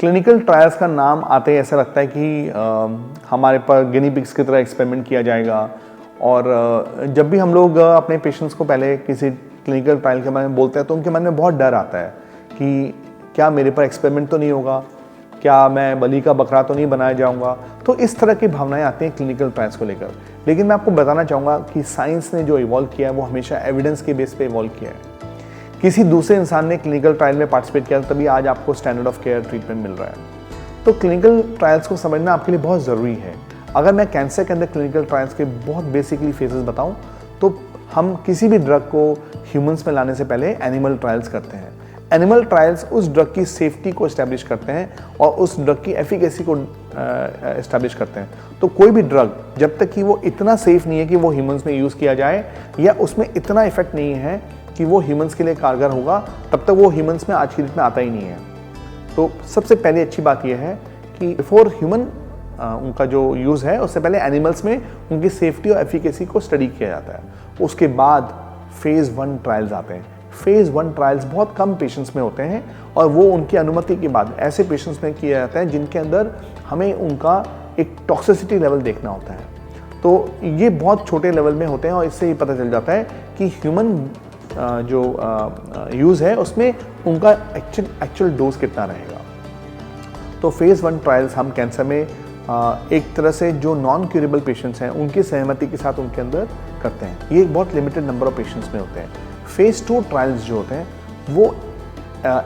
Clinical trials का नाम आते ही ऐसा लगता है कि हमारे पर गिनी पिग्स की तरह एक्सपेरिमेंट किया जाएगा। और जब भी हम लोग अपने पेशेंट्स को पहले किसी क्लिनिकल ट्रायल के बारे में बोलते हैं तो उनके मन में बहुत डर आता है कि क्या मेरे पर एक्सपेरिमेंट तो नहीं होगा, क्या मैं बलि का बकरा तो नहीं बनाया जाऊंगा। तो इस तरह की भावनाएं आती हैं क्लिनिकल ट्रायल्स को लेकर। लेकिन मैं आपको बताना चाहूँगा कि साइंस ने जो इवॉल्व किया है वो हमेशा एविडेंस के बेस पे इवॉल्व किया है। किसी दूसरे इंसान ने क्लिनिकल ट्रायल में पार्टिसिपेट किया तभी आज आपको स्टैंडर्ड ऑफ केयर ट्रीटमेंट मिल रहा है। तो क्लिनिकल ट्रायल्स को समझना आपके लिए बहुत ज़रूरी है। अगर मैं कैंसर के अंदर क्लिनिकल ट्रायल्स के बहुत बेसिकली फेजेस बताऊं तो हम किसी भी ड्रग को ह्यूमंस में लाने से पहले एनिमल ट्रायल्स करते हैं। एनिमल ट्रायल्स उस ड्रग की सेफ्टी को एस्टैब्लिश करते हैं और उस ड्रग की एफिकेसी को एस्टैब्लिश करते हैं। तो कोई भी ड्रग जब तक कि वो इतना सेफ नहीं है कि वो ह्यूमंस में यूज़ किया जाए या उसमें इतना इफेक्ट नहीं है कि वो ह्यूमंस के लिए कारगर होगा, तब तक वो ह्यूमंस में आज की डेट में आता ही नहीं है। तो सबसे पहले अच्छी बात यह है कि बिफोर ह्यूमन उनका जो यूज़ है उससे पहले एनिमल्स में उनकी सेफ्टी और एफिकेसी को स्टडी किया जाता है। उसके बाद फेज़ 1 ट्रायल्स आते हैं। फेज़ 1 ट्रायल्स बहुत कम पेशेंट्स में होते हैं और वो उनकी अनुमति के बाद ऐसे पेशेंट्स में किया जाता है जिनके अंदर हमें उनका एक टॉक्सिसिटी लेवल देखना होता है। तो ये बहुत छोटे लेवल में होते हैं और इससे ही पता चल जाता है कि ह्यूमन जो यूज़ है उसमें उनका एक्चुअल डोज कितना रहेगा। तो फेज़ 1 ट्रायल्स हम कैंसर में एक तरह से जो नॉन क्यूरेबल पेशेंट्स हैं उनकी सहमति के साथ उनके अंदर करते हैं। ये एक बहुत लिमिटेड नंबर ऑफ पेशेंट्स में होते हैं। फेज़ 2 ट्रायल्स जो होते हैं वो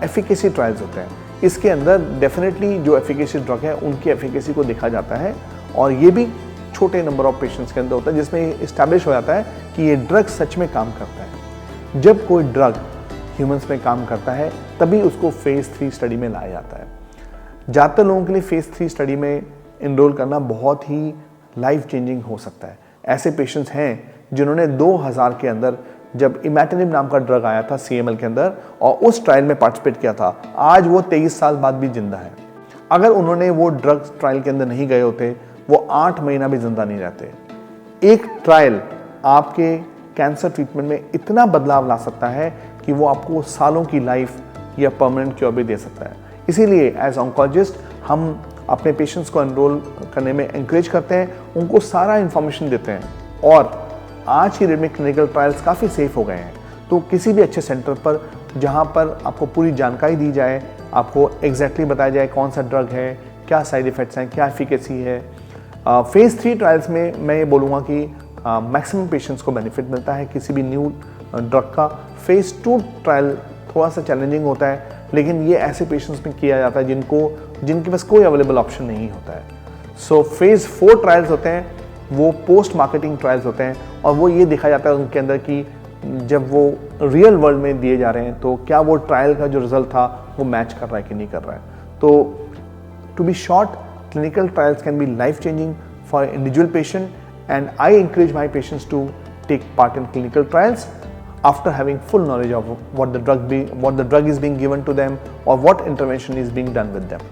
एफिकेसी ट्रायल्स होते हैं। इसके अंदर डेफिनेटली जो एफिकेसी ड्रग है उनकी एफिकेसी को देखा जाता है और ये भी छोटे नंबर ऑफ पेशेंट्स के अंदर होता है जिसमें इस्टेब्लिश हो जाता है कि ये ड्रग सच में काम करता है। जब कोई ड्रग ह्यूमंस में काम करता है तभी उसको फेज़ 3 स्टडी में लाया जाता है। ज़्यादातर लोगों के लिए फेज़ 3 स्टडी में इनरोल करना बहुत ही लाइफ चेंजिंग हो सकता है। ऐसे पेशेंट्स हैं जिन्होंने 2000 के अंदर जब इमैटिनिब नाम का ड्रग आया था CML के अंदर और उस ट्रायल में पार्टिसिपेट किया था, आज वो 23 साल बाद भी जिंदा है। अगर उन्होंने वो ड्रग ट्रायल के अंदर नहीं गए होते वो 8 महीना भी जिंदा नहीं रहते। एक ट्रायल आपके कैंसर ट्रीटमेंट में इतना बदलाव ला सकता है कि वो आपको सालों की लाइफ या परमानेंट क्योर भी दे सकता है। इसीलिए एज ऑन्कोलॉजिस्ट हम अपने पेशेंट्स को एनरोल करने में एंकरेज करते हैं, उनको सारा इन्फॉर्मेशन देते हैं और आज की डेट में क्लिनिकल ट्रायल्स काफ़ी सेफ हो गए हैं। तो किसी भी अच्छे सेंटर पर जहां पर आपको पूरी जानकारी दी जाए, आपको एग्जैक्टली बताया जाए कौन सा ड्रग है, क्या साइड इफ़ेक्ट्स हैं, क्या एफिकेसी है। फेज़ 3 ट्रायल्स में मैं ये बोलूँगा कि मैक्सिमम पेशेंट्स को बेनिफिट मिलता है किसी भी न्यू ड्रग का। फेज़ 2 ट्रायल थोड़ा सा चैलेंजिंग होता है, लेकिन ये ऐसे पेशेंट्स में किया जाता है जिनके पास कोई अवेलेबल ऑप्शन नहीं होता है। सो फेज़ 4 ट्रायल्स होते हैं, वो पोस्ट मार्केटिंग ट्रायल्स होते हैं और वो ये देखा जाता है उनके अंदर कि जब वो रियल वर्ल्ड में दिए जा रहे हैं तो क्या वो ट्रायल का जो रिजल्ट था वो मैच कर रहा है कि नहीं कर रहा है। तो to be short, clinical trials can be life changing for individual patient and I encourage my patients to take part in clinical trials after having full knowledge of what the drug is being given to them or what intervention is being done with them.